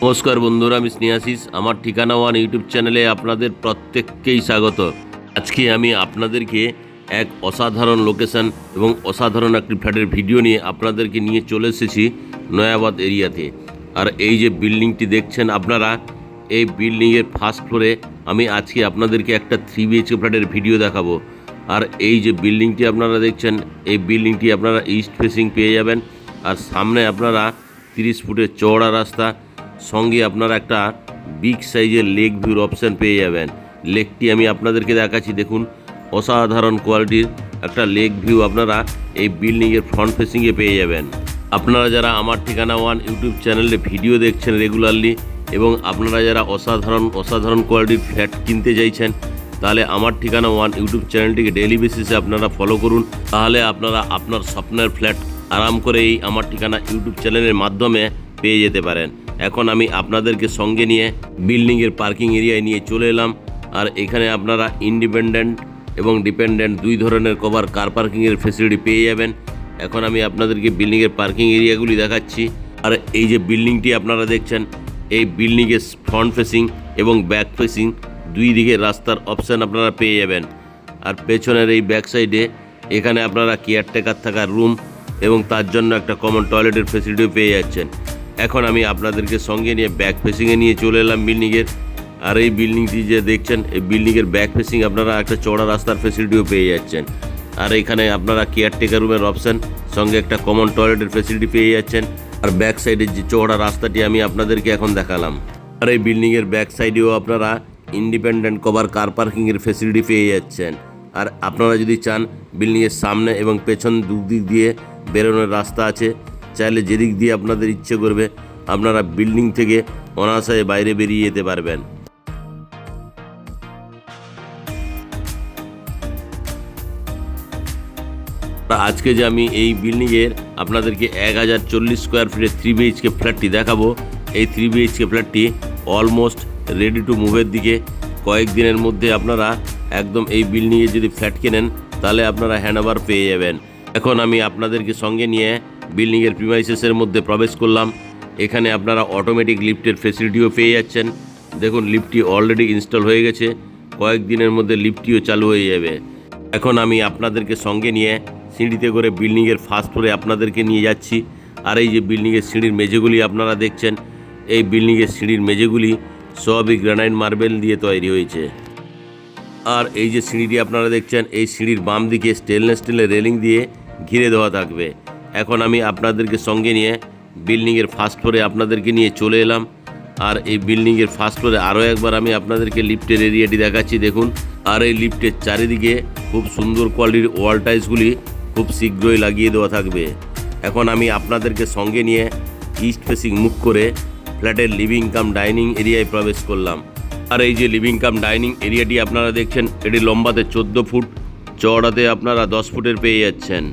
নমস্কার বন্ধুরা, আমি স্নেহাশিস। আমার ঠিকানা ওয়ান ইউটিউব চ্যানেলে আপনাদের প্রত্যেককেই স্বাগত। আজকে আমি আপনাদেরকে এক অসাধারণ লোকেশন এবং অসাধারণ একটি ফ্ল্যাটের ভিডিও নিয়ে আপনাদেরকে নিয়ে চলে এসেছি নয়াবাদ এরিয়াতে। আর এই যে বিল্ডিংটি দেখছেন আপনারা, এই বিল্ডিংয়ের ফার্স্ট ফ্লোরে আমি আজকে আপনাদেরকে একটা 3 BHK ফ্ল্যাটের ভিডিও দেখাবো। আর এই যে বিল্ডিংটি আপনারা দেখছেন, এই বিল্ডিংটি আপনারা ইস্ট ফেসিং পেয়ে যাবেন। আর সামনে আপনারা 30 ফুটের চওড়া রাস্তা, সঙ্গে আপনারা একটা বিগ সাইজের লেক ভিউর অপশান পেয়ে যাবেন। লেকটি আমি আপনাদেরকে দেখাচ্ছি, দেখুন অসাধারণ কোয়ালিটির একটা লেক ভিউ আপনারা এই বিল্ডিংয়ের ফ্রন্ট ফেসিংয়ে পেয়ে যাবেন। আপনারা যারা আমার ঠিকানা ওয়ান ইউটিউব চ্যানেলে ভিডিও দেখছেন রেগুলারলি, এবং আপনারা যারা অসাধারণ কোয়ালিটির ফ্ল্যাট কিনতে চাইছেন, তাহলে আমার ঠিকানা ওয়ান ইউটিউব চ্যানেলটিকে ডেইলি বেসিসে আপনারা ফলো করুন। তাহলে আপনারা আপনার স্বপ্নের ফ্ল্যাট আরাম করে এই আমার ঠিকানা ইউটিউব চ্যানেলের মাধ্যমে পেয়ে যেতে পারেন। এখন আমি আপনাদেরকে সঙ্গে নিয়ে বিল্ডিংয়ের পার্কিং এরিয়ায় নিয়ে চলে এলাম। আর এখানে আপনারা ইন্ডিপেন্ডেন্ট এবং ডিপেন্ডেন্ট দুই ধরনের কভার কার পার্কিংয়ের ফেসিলিটি পেয়ে যাবেন। এখন আমি আপনাদেরকে বিল্ডিংয়ের পার্কিং এরিয়াগুলি দেখাচ্ছি। আর এই যে বিল্ডিংটি আপনারা দেখছেন, এই বিল্ডিংয়ের ফ্রন্ট ফেসিং এবং ব্যাক ফেসিং দুই দিকে রাস্তার অপশান আপনারা পেয়ে যাবেন। আর পেছনের এই ব্যাক সাইডে এখানে আপনারা কেয়ারটেকার থাকার রুম এবং তার জন্য একটা কমন টয়লেটের ফেসিলিটিও পেয়ে যাচ্ছেন। এখন আমি আপনাদেরকে সঙ্গে নিয়ে ব্যাক ফেসিংয়ে নিয়ে চলে এলাম বিল্ডিংয়ের। আর এই বিল্ডিংটি যে দেখছেন, এই বিল্ডিংয়ের ব্যাক ফেসিং আপনারা একটা চওড়া রাস্তার ফেসিলিটিও পেয়ে যাচ্ছেন। আর এখানে আপনারা কেয়ারটেকার রুমের অপশান, সঙ্গে একটা কমন টয়লেটের ফেসিলিটি পেয়ে যাচ্ছেন। আর ব্যাক সাইডের যে চওড়া রাস্তাটি আমি আপনাদেরকে এখন দেখালাম। আর এই বিল্ডিংয়ের ব্যাক সাইডেও আপনারা ইন্ডিপেন্ডেন্ট কভার কার পার্কিংয়ের ফেসিলিটি পেয়ে যাচ্ছেন। আর আপনারা যদি চান, বিল্ডিংয়ের সামনে এবং পেছন দুদিক দিয়ে বেরোনোর রাস্তা আছে। চাইলে যেদিক দিয়ে আপনাদের ইচ্ছে করবে আপনারা বিল্ডিং থেকে অনায়াসে বাইরে বেরিয়ে যেতে পারবেন। আজকে যে আমি এই বিল্ডিংয়ের আপনাদেরকে 1040 স্কোয়ার ফিটের 3 BHK ফ্ল্যাটটি দেখাবো। এই 3 BHK ফ্ল্যাটটি অলমোস্ট রেডি টু মুভের দিকে। কয়েকদিনের মধ্যে আপনারা একদম এই বিল্ডিংয়ে যদি ফ্ল্যাট কেনেন, তাহলে আপনারা হ্যান্ডওভার পেয়ে যাবেন। এখন আমি আপনাদেরকে সঙ্গে নিয়ে বিল্ডিংয়ের প্রিমাইসেসের মধ্যে প্রবেশ করলাম। এখানে আপনারা অটোমেটিক লিফটের ফেসিলিটিও পেয়ে যাচ্ছেন। দেখুন, লিফটটি অলরেডি ইনস্টল হয়ে গেছে, কয়েকদিনের মধ্যে লিফটটিও চালু হয়ে যাবে। এখন আমি আপনাদেরকে সঙ্গে নিয়ে সিঁড়িতে করে বিল্ডিংয়ের ফার্স্ট ফ্লোরে আপনাদেরকে নিয়ে যাচ্ছি। আর এই যে বিল্ডিংয়ের সিঁড়ির মেঝেগুলি আপনারা দেখছেন, এই বিল্ডিংয়ের সিঁড়ির মেঝেগুলি সবই গ্রানাইট মার্বেল দিয়ে তৈরি হয়েছে। আর এই যে সিঁড়িটি আপনারা দেখছেন, এই সিঁড়ির বাম দিকে স্টেনলেস স্টিলের রেলিং দিয়ে ঘিরে দেওয়া থাকবে। এখন আমি আপনাদেরকে সঙ্গে নিয়ে বিল্ডিংয়ের ফার্স্ট ফ্লোরে আপনাদেরকে নিয়ে চলে এলাম। আর এই বিল্ডিংয়ের ফার্স্ট ফ্লোরে আরও একবার আমি আপনাদেরকে লিফটের এরিয়াটি দেখাচ্ছি, দেখুন। আর এই লিফটের চারিদিকে খুব সুন্দর কোয়ালিটির ওয়াল টাইলসগুলি খুব শীঘ্রই লাগিয়ে দেওয়া থাকবে। এখন আমি আপনাদেরকে সঙ্গে নিয়ে ইস্ট ফেসিং মুখ করে ফ্ল্যাটের লিভিং কাম ডাইনিং এরিয়ায় প্রবেশ করলাম। আর এই যে লিভিং কাম ডাইনিং এরিয়াটি আপনারা দেখছেন, এটি লম্বাতে 14 ফুট, চওড়াতে আপনারা 10 ফুটের পেয়ে যাচ্ছেন।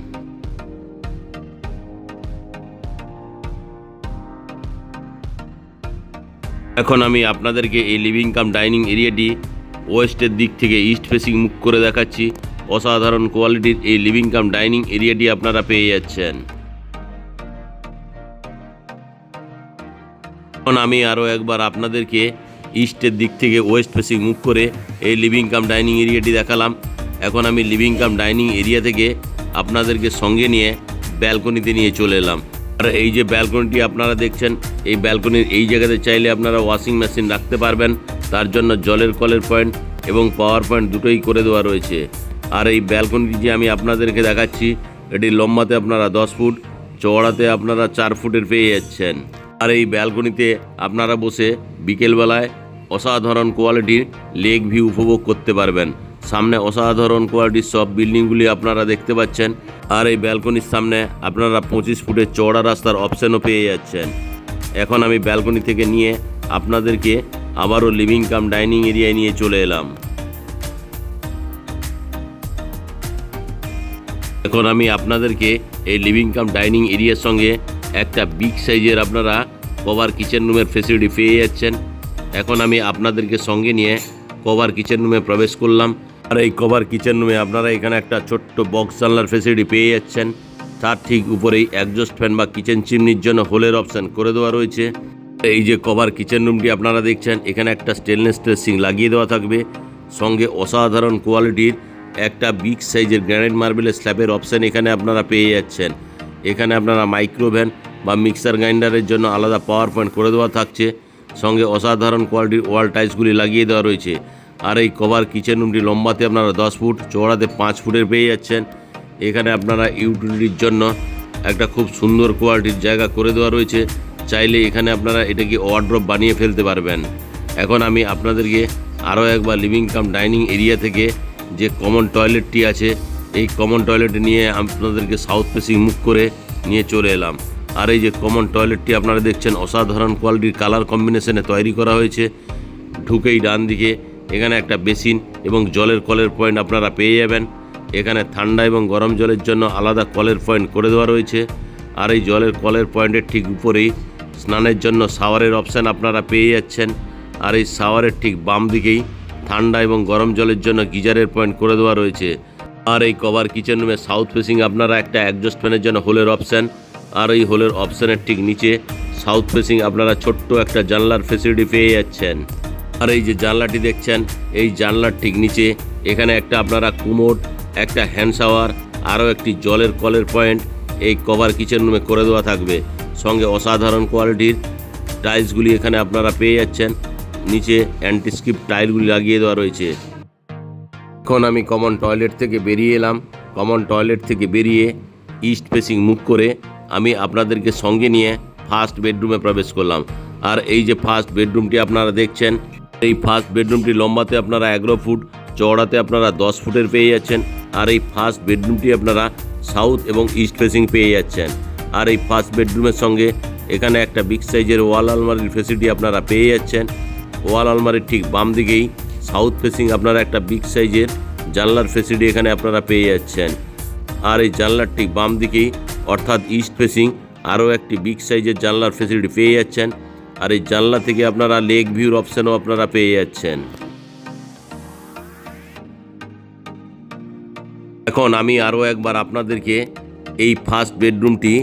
এখন আমি আপনাদেরকে এই লিভিং কাম ডাইনিং এরিয়াটি ওয়েস্টের দিক থেকে ইস্ট ফেসিং মুখ করে দেখাচ্ছি। অসাধারণ কোয়ালিটির এই লিভিং কাম ডাইনিং এরিয়াটি আপনারা পেয়ে যাচ্ছেন। এখন আমি আরও একবার আপনাদেরকে ইস্টের দিক থেকে ওয়েস্ট ফেসিং মুখ করে এই লিভিং কাম ডাইনিং এরিয়াটি দেখালাম। এখন আমি লিভিং কাম ডাইনিং এরিয়া থেকে আপনাদেরকে সঙ্গে নিয়ে ব্যালকনিতে নিয়ে চলে এলাম। আর এই যে ব্যালকনিটি আপনারা দেখছেন, এই ব্যালকনির এই জায়গাতে চাইলে আপনারা ওয়াশিং মেশিন রাখতে পারবেন। তার জন্য জলের কলের পয়েন্ট এবং পাওয়ার পয়েন্ট দুটোই করে দেওয়া রয়েছে। আর এই ব্যালকনিটি যে আমি আপনাদেরকে দেখাচ্ছি, এটি লম্বাতে আপনারা 10 ফুট, চওড়াতে আপনারা 4 ফুটের পেয়ে যাচ্ছেন। আর এই ব্যালকনিতে আপনারা বসে বিকেলবেলায় অসাধারণ কোয়ালিটির লেক ভিউ উপভোগ করতে পারবেন। সামনে অসাধারণ কোয়ালিটির সব বিল্ডিংগুলি আপনারা দেখতে পাচ্ছেন। আর এই ব্যালকনির সামনে আপনারা 25 ফুটের চওড়া রাস্তার অপশানও পেয়ে যাচ্ছেন। এখন আমি ব্যালকনি থেকে নিয়ে আপনাদেরকে আবারও লিভিং কাম ডাইনিং এরিয়ায় নিয়ে চলে এলাম। এখন আমি আপনাদেরকে এই লিভিং কাম ডাইনিং এরিয়ার সঙ্গে একটা বিগ সাইজের আপনারা কভার কিচেন রুমের ফেসিলিটি পেয়ে যাচ্ছেন। এখন আমি আপনাদেরকে সঙ্গে নিয়ে কভার কিচেন রুমে প্রবেশ করলাম। আর এই কভার কিচেন রুমে আপনারা এখানে একটা ছোট্ট বক্স জানলার ফেসিলিটি পেয়ে যাচ্ছেন। তার ঠিক উপরেই একজস্ট ফ্যান বা কিচেন চিমনির জন্য হোলের অপশান করে দেওয়া রয়েছে। এই যে কভার কিচেন রুমটি আপনারা দেখছেন, এখানে একটা স্টেনলেস স্টিল সিঙ্ক লাগিয়ে দেওয়া থাকবে, সঙ্গে অসাধারণ কোয়ালিটির একটা বিগ সাইজের গ্রানাইট মার্বেলের স্ল্যাবের অপশান এখানে আপনারা পেয়ে যাচ্ছেন। এখানে আপনারা মাইক্রোভেন বা মিক্সার গ্রাইন্ডারের জন্য আলাদা পাওয়ার পয়েন্ট করে দেওয়া থাকছে, সঙ্গে অসাধারণ কোয়ালিটির ওয়াল টাইলসগুলি লাগিয়ে দেওয়া রয়েছে। আর এই কভার কিচেন রুমটি লম্বাতে আপনারা 10 ফুট, চওড়াতে 5 ফুটের পেয়ে যাচ্ছেন। এখানে আপনারা ইউটিলিটির জন্য একটা খুব সুন্দর কোয়ালিটির জায়গা করে দেওয়া রয়েছে, চাইলে এখানে আপনারা এটাকে ওয়ার্ড্রপ বানিয়ে ফেলতে পারবেন। এখন আমি আপনাদেরকে আরও একবার লিভিং কাম ডাইনিং এরিয়া থেকে যে কমন টয়লেটটি আছে, এই কমন টয়লেট নিয়ে আপনাদেরকে সাউথ ফেসিং মুখ করে নিয়ে চলে এলাম। আর এই যে কমন টয়লেটটি আপনারা দেখছেন, অসাধারণ কোয়ালিটির কালার কম্বিনেশনে তৈরি করা হয়েছে। ঢুকেই ডান দিকে এখানে একটা বেসিন এবং জলের কলের পয়েন্ট আপনারা পেয়ে যাবেন। এখানে ঠান্ডা এবং গরম জলের জন্য আলাদা কলের পয়েন্ট করে দেওয়া রয়েছে। আর এই জলের কলের পয়েন্টের ঠিক উপরেই স্নানের জন্য শাওয়ারের অপশান আপনারা পেয়ে যাচ্ছেন। আর এই শাওয়ারের ঠিক বাম দিকেই ঠান্ডা এবং গরম জলের জন্য গিজারের পয়েন্ট করে দেওয়া রয়েছে। আর এই কভার কিচেন রুমে সাউথ ফেসিং আপনারা একটা অ্যাডজাস্ট ফ্যানের জন্য হোলের অপশান, আর এই হোলের অপশানের ঠিক নিচে সাউথ ফেসিং আপনারা ছোট্ট একটা জানলার ফেসিলিটি পেয়ে যাচ্ছেন। আর এই যে জানলাটি দেখছেন, এই জানলার ঠিক নিচে এখানে একটা আপনারা কুমোড, একটা হ্যান্ড শাওয়ার, আরও একটি জলের কলের পয়েন্ট এই কভার কিচেন রুমে করে দেওয়া থাকবে। সঙ্গে অসাধারণ কোয়ালিটির টাইলসগুলি এখানে আপনারা পেয়ে যাচ্ছেন, নিচে অ্যান্টিস্কিপ টাইলগুলি লাগিয়ে দেওয়া রয়েছে। এখন আমি কমন টয়লেট থেকে বেরিয়ে এলাম। কমন টয়লেট থেকে বেরিয়ে ইস্ট ফেসিং মুখ করে আমি আপনাদেরকে সঙ্গে নিয়ে ফার্স্ট বেডরুমে প্রবেশ করলাম। আর এই যে ফার্স্ট বেডরুমটি আপনারা দেখছেন, এই ফার্স্ট বেডরুমটি লম্বাতে আপনারা 11 ফুট, চওড়াতে আপনারা 10 ফুটের পেয়ে যাচ্ছেন। আর এই ফার্স্ট বেডরুমটি আপনারা সাউথ এবং ইস্ট ফেসিং পেয়ে যাচ্ছেন। আর এই ফার্স্ট বেডরুমের সঙ্গে এখানে একটা বিগ সাইজের ওয়াল আলমারির ফেসিলিটি আপনারা পেয়ে যাচ্ছেন। ওয়াল আলমারির ঠিক বাম দিকেই সাউথ ফেসিং আপনারা একটা বিগ সাইজের জানলার ফেসিলিটি এখানে আপনারা পেয়ে যাচ্ছেন। আর এই জানলার ঠিক বাম দিকেই অর্থাৎ ইস্ট ফেসিং আরও একটি বিগ সাইজের জানলার ফেসিলিটি পেয়ে যাচ্ছেন। আর এই জানলা থেকে আপনারা লেক ভিউর অপশানও আপনারা পেয়ে যাচ্ছেন। এখন আমি আরও একবার আপনাদেরকে এই ফার্স্ট বেডরুমটি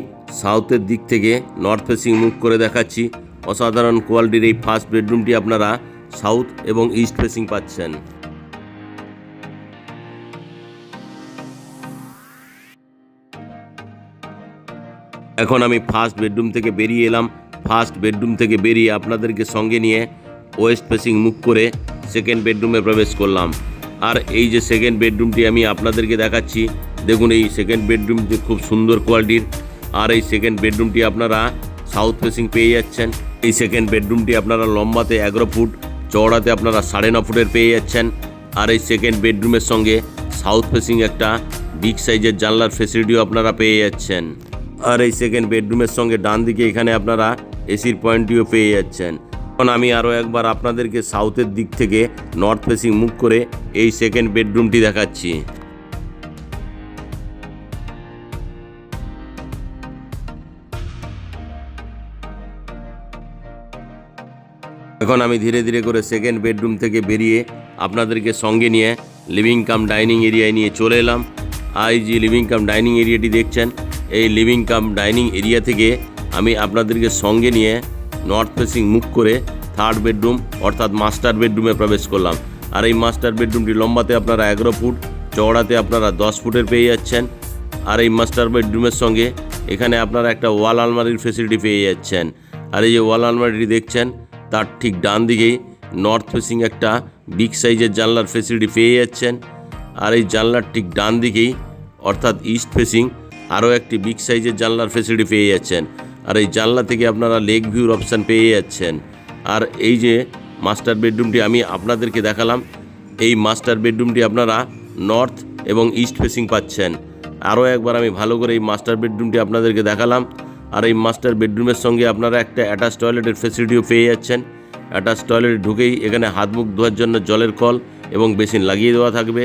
সাউথের দিক থেকে নর্থ ফেসিং মুখ করে দেখাচ্ছি। অসাধারণ কোয়ালিটির এই ফার্স্ট বেডরুমটি আপনারা সাউথ এবং ইস্ট ফেসিং পাচ্ছেন। এখন আমি ফার্স্ট বেডরুম থেকে বেরিয়ে এলাম। ফার্স্ট বেডরুম থেকে বেরিয়ে আপনাদেরকে সঙ্গে নিয়ে ওয়েস্ট ফেসিং মুখ করে সেকেন্ড বেডরুমে প্রবেশ করলাম। আর এই যে সেকেন্ড বেডরুমটি আমি আপনাদেরকে দেখাচ্ছি, দেখুন এই সেকেন্ড বেডরুমটি খুব সুন্দর কোয়ালিটির। আর এই সেকেন্ড বেডরুমটি আপনারা সাউথ ফেসিং পেয়ে যাচ্ছেন। এই সেকেন্ড বেডরুমটি আপনারা লম্বাতে 11 ফুট, চওড়াতে আপনারা 9.5 ফুটের পেয়ে যাচ্ছেন। আর এই সেকেন্ড বেডরুমের সঙ্গে সাউথ ফেসিং একটা বিগ সাইজের জানলার ফেসিলিটিও আপনারা পেয়ে যাচ্ছেন। আর এই সেকেন্ড বেডরুমের সঙ্গে ডান দিকে এখানে আপনারা এসির পয়েন্টটিও পেয়ে যাচ্ছেন। এখন আমি আরও একবার আপনাদেরকে সাউথের দিক থেকে নর্থ ফেসিং মুখ করে এই সেকেন্ড বেডরুমটি দেখাচ্ছি। এখন আমি ধীরে ধীরে করে সেকেন্ড বেডরুম থেকে বেরিয়ে আপনাদেরকে সঙ্গে নিয়ে লিভিং কাম ডাইনিং এরিয়ায় নিয়ে চলে এলাম। আর এই যে লিভিং কাম ডাইনিং এরিয়াটি দেখছেন, এই লিভিং কাম ডাইনিং এরিয়া থেকে আমি আপনাদেরকে সঙ্গে নিয়ে নর্থ ফেসিং মুখ করে থার্ড বেডরুম অর্থাৎ মাস্টার বেডরুমে প্রবেশ করলাম। আর এই মাস্টার বেডরুমটি লম্বাতে আপনারা 11 ফুট, চওড়াতে আপনারা 10 ফুটের পেয়ে যাচ্ছেন। আর এই মাস্টার বেডরুমের সঙ্গে এখানে আপনারা একটা ওয়াল আলমারির ফেসিলিটি পেয়ে যাচ্ছেন। আর এই যে ওয়াল আলমারিটি দেখছেন, তার ঠিক ডান দিকেই নর্থ ফেসিং একটা বিগ সাইজের জানলার ফেসিলিটি পেয়ে যাচ্ছেন। আর এই জানলার ঠিক ডান দিকেই অর্থাৎ ইস্ট ফেসিং আরও একটি বিগ সাইজের জানলার ফেসিলিটি পেয়ে যাচ্ছেন। আর এই জানলা থেকে আপনারা লেক ভিউর অপশান পেয়ে যাচ্ছেন। আর এই যে মাস্টার বেডরুমটি আমি আপনাদেরকে দেখালাম, এই মাস্টার বেডরুমটি আপনারা নর্থ এবং ইস্ট ফেসিং পাচ্ছেন। আরও একবার আমি ভালো করে এই মাস্টার বেডরুমটি আপনাদেরকে দেখালাম। আর এই মাস্টার বেডরুমের সঙ্গে আপনারা একটা অ্যাটাচ টয়লেটের ফেসিলিটিও পেয়ে যাচ্ছেন। অ্যাটাচ টয়লেটে ঢুকেই এখানে হাত মুখ ধোয়ার জন্য জলের কল এবং বেসিন লাগিয়ে দেওয়া থাকবে।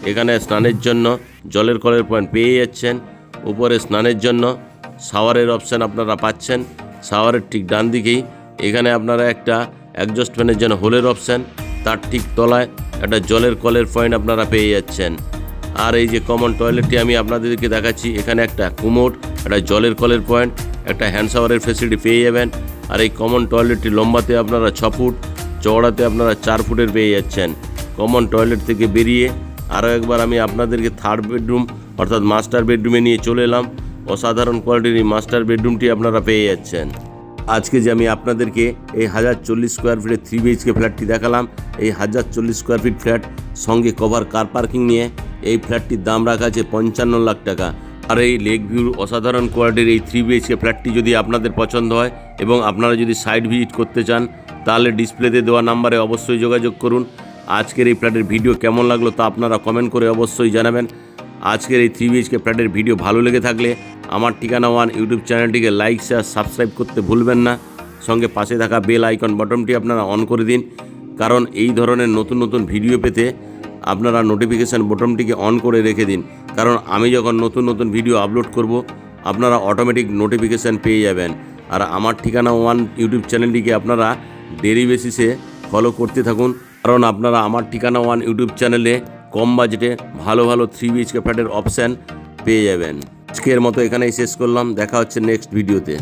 এখানে স্নানের জন্য জলের কলের পয়েন্ট পেয়ে যাচ্ছেন। উপরে স্নানের জন্য শাওয়ারের অপশান আপনারা পাচ্ছেন। শাওয়ারের ঠিক ডান দিকেই এখানে আপনারা একটা অ্যাডজাস্ট ফ্যানের জন্য হোলের অপশান, তার ঠিক তলায় একটা জলের কলের পয়েন্ট আপনারা পেয়ে যাচ্ছেন। আর এই যে কমন টয়লেটটি আমি আপনাদেরকে দেখাচ্ছি, এখানে একটা কুমোড, একটা জলের কলের পয়েন্ট, একটা হ্যান্ড শাওয়ারের ফেসিলিটি পেয়ে যাবেন। আর এই কমন টয়লেটটি লম্বাতে আপনারা 6 ফুট, চওড়াতে আপনারা 4 ফুটের পেয়ে যাচ্ছেন। কমন টয়লেট থেকে বেরিয়ে আরও একবার আমি আপনাদেরকে থার্ড বেডরুম অর্থাৎ মাস্টার বেডরুমে নিয়ে চলে এলাম। অসাধারণ কোয়ালিটির এই মাস্টার বেডরুমটি আপনারা পেয়ে যাচ্ছেন। আজকে যে আমি আপনাদেরকে এই 1040 স্কোয়ার ফিটের 3 BHK ফ্ল্যাটটি দেখালাম, এই 1040 স্কোয়ার ফিট ফ্ল্যাট সঙ্গে কভার কার পার্কিং নিয়ে এই ফ্ল্যাটটির দাম রাখা আছে 55 লাখ টাকা। আর এই লেক ভিউর অসাধারণ কোয়ালিটির এই 3 BHK ফ্ল্যাটটি যদি আপনাদের পছন্দ হয় এবং আপনারা যদি সাইট ভিজিট করতে চান, তাহলে ডিসপ্লেতে দেওয়া নাম্বারে অবশ্যই যোগাযোগ করুন। আজকের এই ফ্ল্যাটের ভিডিও কেমন লাগলো তা আপনারা কমেন্ট করে অবশ্যই জানাবেন। আজকের এই 3 BHK ফ্ল্যাটের ভিডিও ভালো লেগে থাকলে আমার ঠিকানা ওয়ান ইউটিউব চ্যানেলটিকে লাইক, শেয়ার, সাবস্ক্রাইব করতে ভুলবেন না। সঙ্গে পাশে থাকা বেল আইকন বাটনটি আপনারা অন করে দিন, কারণ এই ধরনের নতুন নতুন ভিডিও পেতে আপনারা নোটিফিকেশান বাটনটিকে অন করে রেখে দিন, কারণ আমি যখন নতুন নতুন ভিডিও আপলোড করব আপনারা অটোমেটিক নোটিফিকেশান পেয়ে যাবেন। আর আমার ঠিকানা ওয়ান ইউটিউব চ্যানেলটিকে আপনারা ডেইলি বেসিসে ফলো করতে থাকুন, কারণ আপনারা আমার ঠিকানা ওয়ান ইউটিউব চ্যানেলে কম বাজেটে ভালো ভালো 3 BHK ফ্ল্যাটের অপশান পেয়ে যাবেন। আজকের মতো এখানেই শেষ করলাম, দেখা হচ্ছে নেক্সট ভিডিওতে।